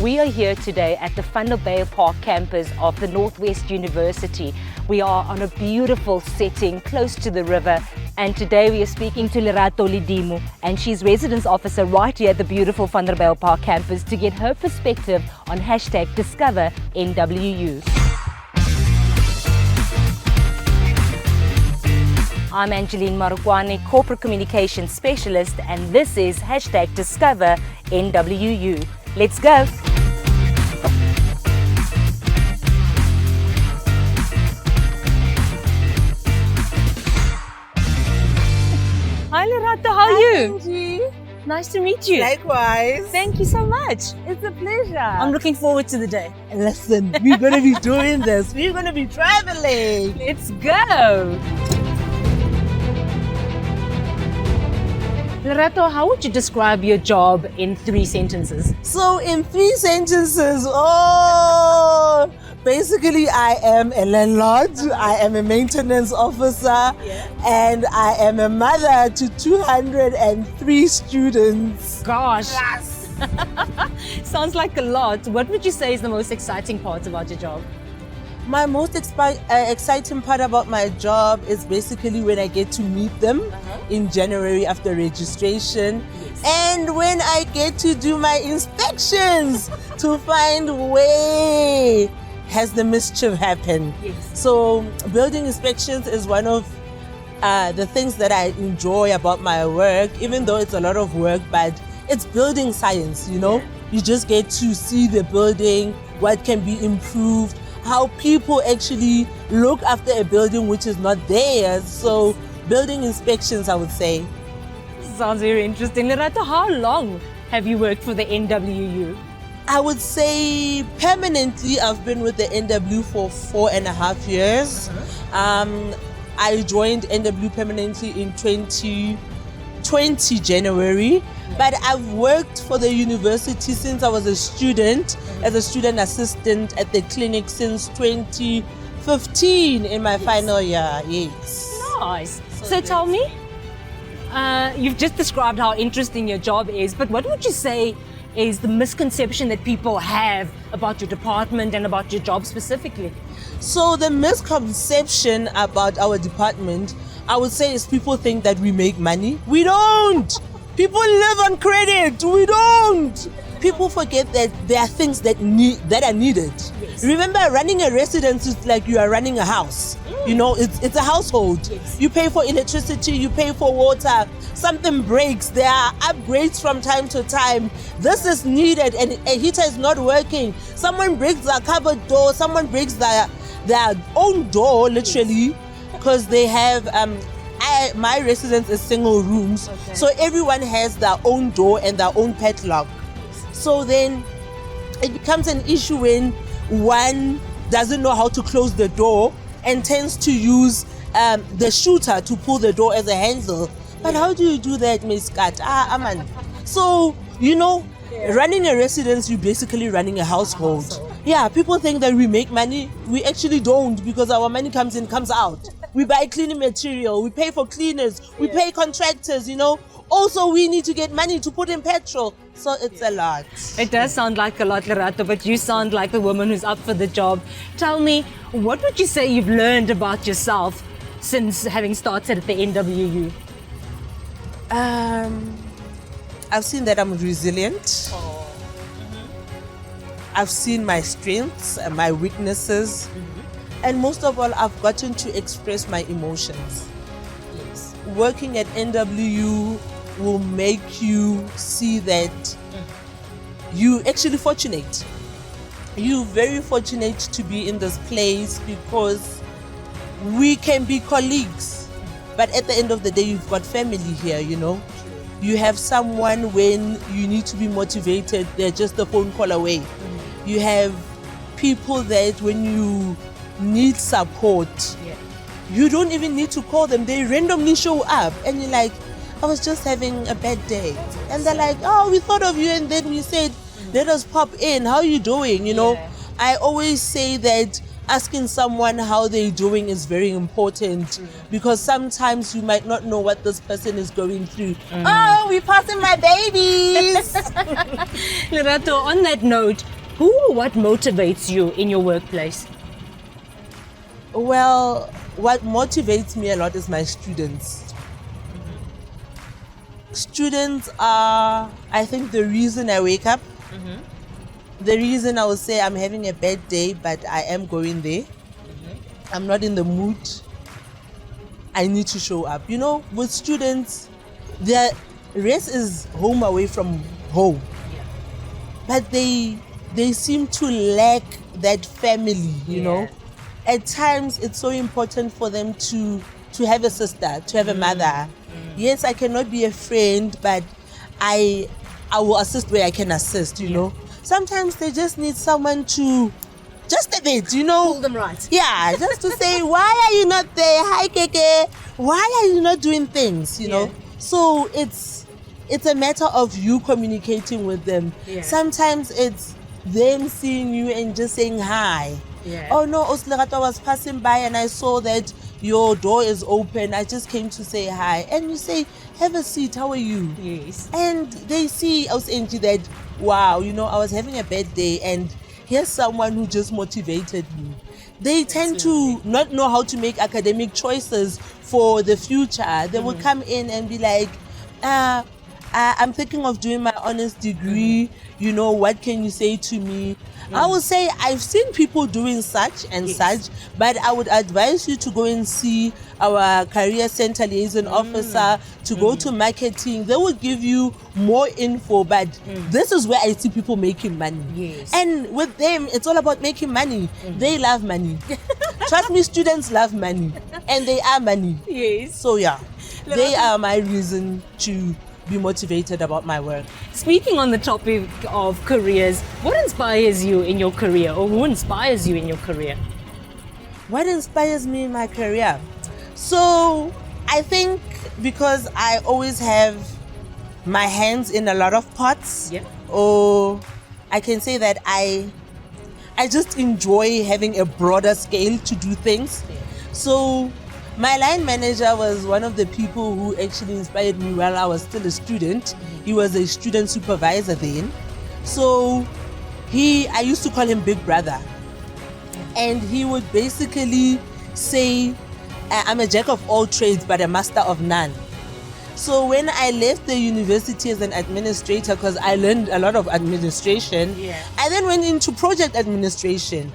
We are here today at the Vanderbijl Park campus of the Northwest University. We are on a beautiful setting close to the river, and today we are speaking to Lerato Ledimo, and she's residence officer right here at the beautiful Vanderbijl Park campus to get her perspective on #Discover NWU. I'm Angeline Marugwane, Corporate Communications Specialist, and this is #Discover NWU. Let's go! Hi Lerato, how are you? Angie. Nice to meet you. Likewise. Thank you so much. It's a pleasure. I'm looking forward to the day. Listen, we're going to be doing this. We're going to be traveling. Let's go! Lerato, how would you describe your job in 3 sentences? So in 3 sentences, basically I am a landlord, I am a maintenance officer, and I am a mother to 203 students. Gosh. Yes. Sounds like a lot. What would you say is the most exciting part about your job? My most exciting part about my job is basically when I get to meet them in January after registration, and when I get to do my inspections to find where has the mischief happened. Yes. So building inspections is one of the things that I enjoy about my work, even though it's a lot of work, but it's building science, you know? You just get to see the building, what can be improved, how people actually look after a building which is not theirs. So building inspections, I would say. Sounds very interesting. Lerato, how long have you worked for the NWU? I would say permanently I've been with the NW for 4.5 years. I joined NW permanently in 2020 January. But I've worked for the university since I was a student, as a student assistant at the clinic since 2015 in my final year. Yes. Nice. So tell me, you've just described how interesting your job is, but what would you say is the misconception that people have about your department and about your job specifically? So the misconception about our department, I would say, is people think that we make money. We don't. People live on credit. We don't. People forget that there are things that are needed. Yes. Remember, running a residence is like you are running a house. You know, it's a household. Yes. You pay for electricity, you pay for water. Something breaks, there are upgrades from time to time. This is needed, and a heater is not working. Someone breaks their cupboard door, someone breaks their own door, literally, because they have my residence is single rooms, so everyone has their own door and their own padlock. So then it becomes an issue when one doesn't know how to close the door and tends to use the shooter to pull the door as a handle. But how do you do that, Miss Kat? Aman. So, you know, running a residence, you're basically running a household. Yeah, people think that we make money. We actually don't, because our money comes in, comes out. We buy cleaning material, we pay for cleaners, we pay contractors, you know. Also, we need to get money to put in petrol. So it's a lot. It does sound like a lot, Lerato, but you sound like a woman who's up for the job. Tell me, what would you say you've learned about yourself since having started at the NWU? I've seen that I'm resilient. I've seen my strengths and my weaknesses. And most of all, I've gotten to express my emotions. Yes. Working at NWU will make you see that you're actually fortunate. You're very fortunate to be in this place because we can be colleagues. But at the end of the day, you've got family here, you know. You have someone when you need to be motivated, they're just a phone call away. You have people that when you need support, you don't even need to call them. They randomly show up and you're like, I was just having a bad day. And they're like, oh, we thought of you, and then we said, let us pop in. How are you doing? You know, I always say that asking someone how they're doing is very important because sometimes you might not know what this person is going through. Oh, we're passing my babies. Lerato, on that note, who or what motivates you in your workplace? Well, what motivates me a lot is my students. Students are, I think, the reason I wake up. The reason I would say I'm having a bad day, but I am going there. I'm not in the mood. I need to show up. You know, with students, their rest is home away from home. But they seem to lack that family, you know. At times, it's so important for them to have a sister, to have a mother. Yes, I cannot be a friend, but I will assist where I can assist, you know. Sometimes they just need someone to, just a bit, you know. Pull them right. Yeah, just to say, why are you not there? Hi, Keke. Why are you not doing things, you know? So it's a matter of you communicating with them. Sometimes it's them seeing you and just saying hi. Oh no, Lerato was passing by and I saw that your door is open. I just came to say hi. And you say, have a seat, how are you? Yes. And they see that, wow, you know, I was having a bad day and here's someone who just motivated me. They tend to not know how to make academic choices for the future. They will come in and be like, I'm thinking of doing my honors degree. You know, what can you say to me? I would say I've seen people doing such and such, but I would advise you to go and see our career center liaison officer, to go to marketing. They will give you more info, but this is where I see people making money. And with them, it's all about making money. They love money. Trust me, students love money, and they are money. So yeah, they are my reason to be motivated about my work. Speaking on the topic of careers, what inspires you in your career, or who inspires you in your career? What inspires me in my career? So I think because I always have my hands in a lot of pots, or I can say that I just enjoy having a broader scale to do things. So my line manager was one of the people who actually inspired me while I was still a student. He was a student supervisor then. So I used to call him Big Brother. And he would basically say, I'm a jack of all trades, but a master of none. So when I left the university as an administrator, because I learned a lot of administration, I then went into project administration.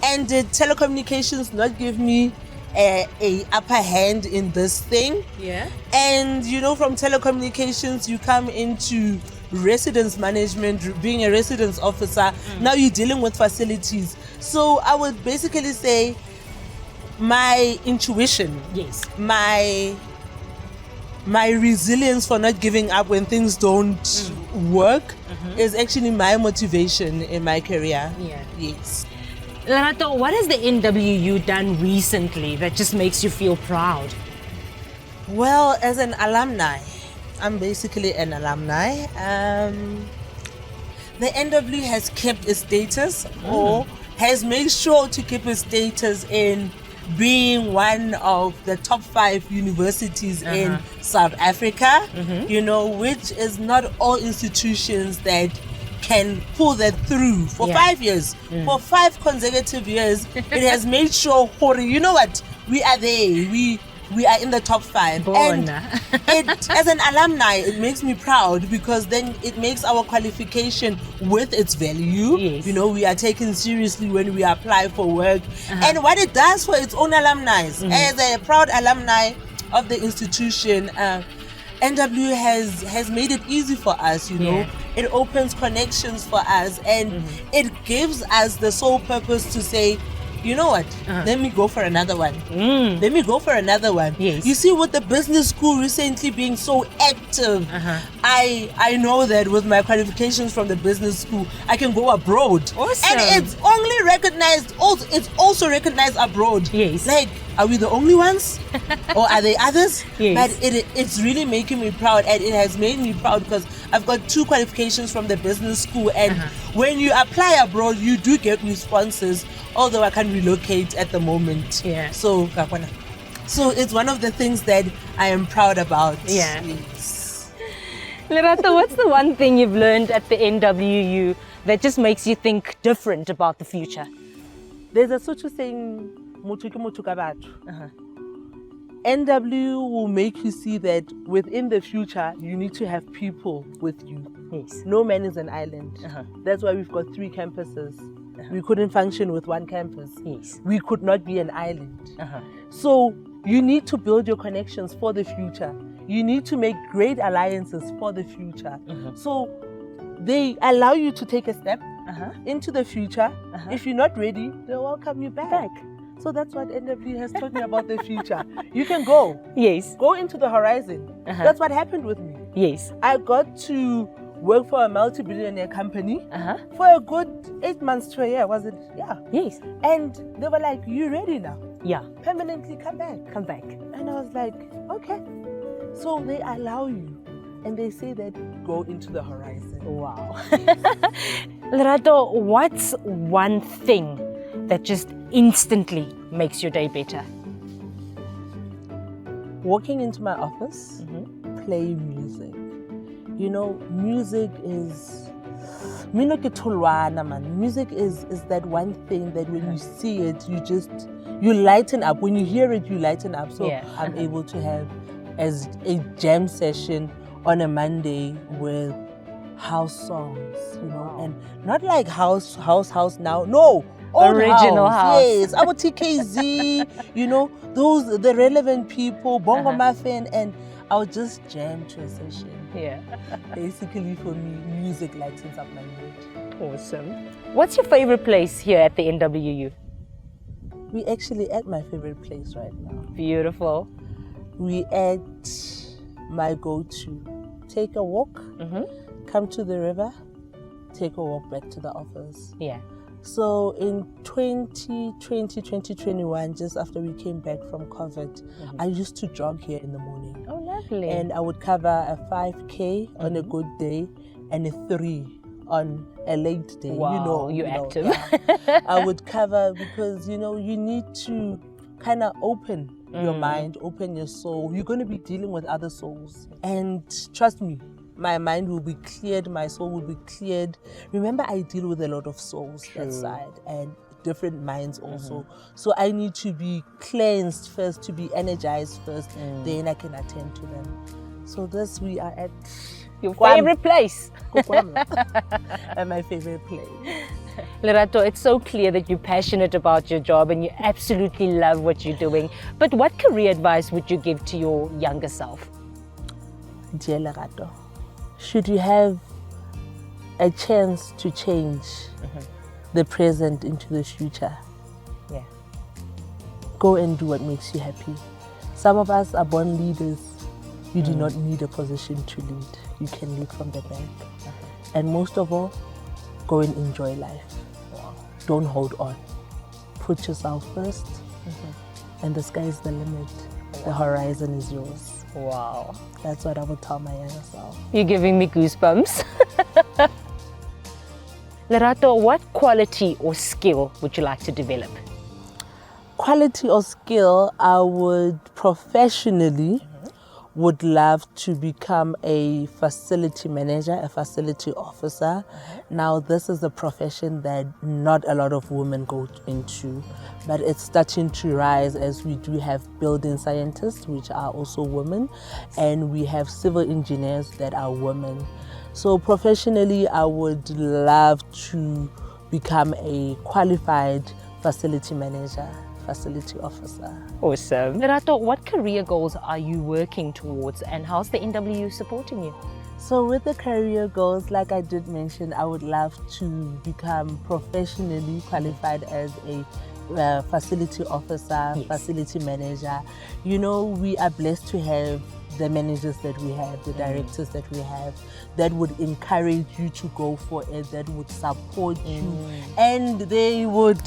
And did telecommunications not give me a upper hand in this thing? And you know, from telecommunications you come into residence management, being a residence officer. Now you're dealing with facilities. So I would basically say my intuition, my resilience for not giving up when things don't work is actually my motivation in my career. Lerato, what has the NWU done recently that just makes you feel proud? Well, as an alumni, I'm basically an alumni. The NW has kept its status, or has made sure to keep its status in being one of the top 5 universities in South Africa, you know, which is not all institutions that can pull that through for 5 years. For 5 consecutive years, it has made sure, you know what, we are there. We are in the top 5. And as an alumni, it makes me proud because then it makes our qualification worth its value. You know, we are taken seriously when we apply for work. And what it does for its own alumni. As a proud alumni of the institution, NW has made it easy for us, you know. It opens connections for us, and it gives us the sole purpose to say, you know what, let me go for another one. Let me go for another one. You see, with the business school recently being so active, I know that with my qualifications from the business school, I can go abroad. And it's only recognized, it's also recognized abroad. Like, are we the only ones? Or are there others? But it's really making me proud, and it has made me proud because I've got 2 qualifications from the business school, and when you apply abroad, you do get responses although I can't relocate at the moment. Yeah. So it's one of the things that I am proud about. Yeah. Yes. Lerato, what's the one thing you've learned at the NWU that just makes you think different about the future? There's a Sotho saying, "Motho ke motho ka batho." NW will make you see that within the future, you need to have people with you. Yes. No man is an island. That's why we've got 3 campuses. We couldn't function with 1 campus. Yes. We could not be an island. So you need to build your connections for the future. You need to make great alliances for the future. So they allow you to take a step into the future. If you're not ready, they'll welcome you back. So that's what NW has taught me about the future. You can go. Yes. Go into the horizon. That's what happened with me. Yes. I got to work for a multi-billionaire company for a good 8 months to a year, was it? Yeah. Yes. And they were like, "You ready now? Yeah. Permanently come back." Come back. And I was like, okay. So they allow you and they say that go into the horizon. Wow. Lerato, what's one thing that just instantly makes your day better? Walking into my office, play music. You know, music is music is that one thing that when you see it, you lighten up. When you hear it, you lighten up. So Yeah. I'm able to have as a jam session on a Monday with house songs, you know, and not like house now. No, old Original house. Yes, our TKZ, you know, the relevant people, Bongo Muffin, and I'll just jam to a session. Yeah. Basically, for me, music lightens up my mood. Awesome. What's your favorite place here at the NWU? We actually at my favorite place right now. Beautiful. We at my go-to. Take a walk, come to the river, take a walk back to the office. Yeah. So in 2020, 2021, just after we came back from COVID, I used to jog here in the morning. Oh, lovely. And I would cover a 5K on a good day and a 3 on a late day. Wow, you're active. Yeah. I would cover because, you know, you need to kind of open your mind, open your soul. You're going to be dealing with other souls. And trust me, my mind will be cleared, my soul will be cleared. Remember, I deal with a lot of souls that side and different minds also. So I need to be cleansed first, to be energized first, then I can attend to them. So this we are at Your favorite place. at my favorite place. Lerato, it's so clear that you're passionate about your job and you absolutely love what you're doing. But what career advice would you give to your younger self? Dear Lerato, should you have a chance to change the present into the future, go and do what makes you happy. Some of us are born leaders. You do not need a position to lead. You can lead from the back. And most of all, go and enjoy life. Don't hold on. Put yourself first, and the sky is the limit. The horizon is yours. Wow. That's what I would tell my younger self. You're giving me goosebumps. Lerato, what quality or skill would you like to develop? Quality or skill, I would professionally would love to become a facility manager, a facility officer. Now, this is a profession that not a lot of women go into, but it's starting to rise as we do have building scientists, which are also women, and we have civil engineers that are women. So professionally, I would love to become a qualified facility manager, facility officer. Awesome. Lerato, what career goals are you working towards and how's the NWU supporting you? So with the career goals, like I did mention, I would love to become professionally qualified as a facility officer, facility manager. You know, we are blessed to have the managers that we have, the directors that we have, that would encourage you to go for it, that would support you, and they would,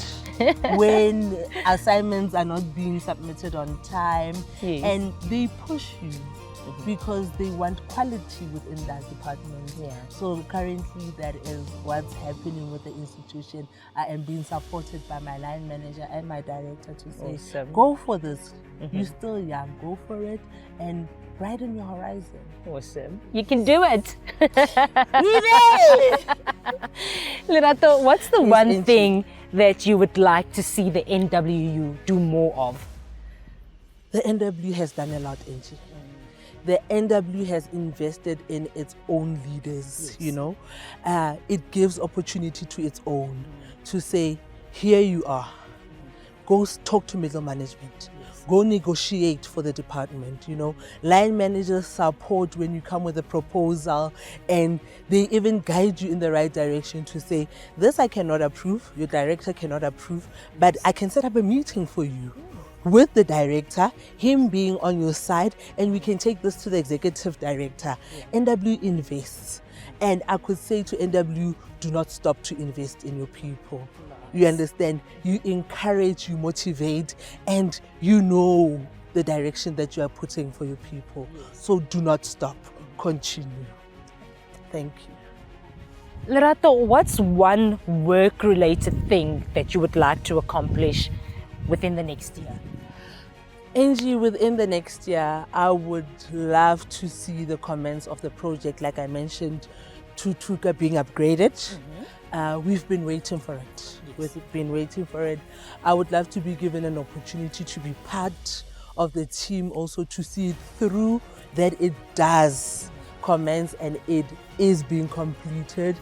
when assignments are not being submitted on time, and they push you. because they want quality within that department. Yeah. So currently that is what's happening with the institution. I am being supported by my line manager and my director to say, Awesome. go for this. You're still young, go for it and brighten your horizon. Awesome. You can do it. Yay! Lerato, what's the one Angie. thing that you would like to see the NWU do more of? The NW has done a lot, Angie. The NW has invested in its own leaders, you know. It gives opportunity to its own to say, here you are. Go talk to middle management. Go negotiate for the department, you know. Line managers support when you come with a proposal, and they even guide you in the right direction to say, this I cannot approve, your director cannot approve, but I can set up a meeting for you with the director, him being on your side, and we can take this to the executive director. NW invests. And I could say to NW, do not stop to invest in your people. You understand? You encourage, you motivate, and you know the direction that you are putting for your people. So do not stop. Continue. Thank you. Lerato, what's one work-related thing that you would like to accomplish within the next year? Angie, within the next year, I would love to see the comments of the project, like I mentioned, nwu-pukke being upgraded. We've been waiting for it. We've been waiting for it. I would love to be given an opportunity to be part of the team, also to see it through, that it does commence and it is being completed.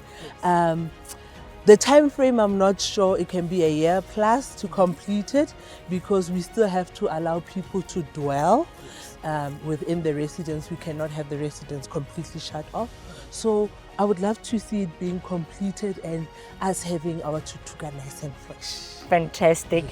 The time frame, I'm not sure. It can be a year plus to complete it, because we still have to allow people to dwell within the residence. We cannot have the residence completely shut off. So I would love to see it being completed and us having our nwu-pukke nice and fresh. Fantastic.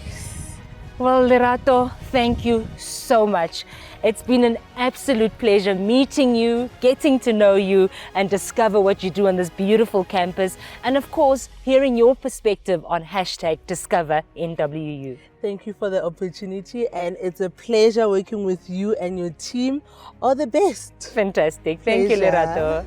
Well, Lerato, thank you so much. It's been an absolute pleasure meeting you, getting to know you, and discover what you do on this beautiful campus. And of course, hearing your perspective on #DiscoverNWU. Thank you for the opportunity, and it's a pleasure working with you and your team. All the best. Fantastic. Thank you, Pleasure. Lerato.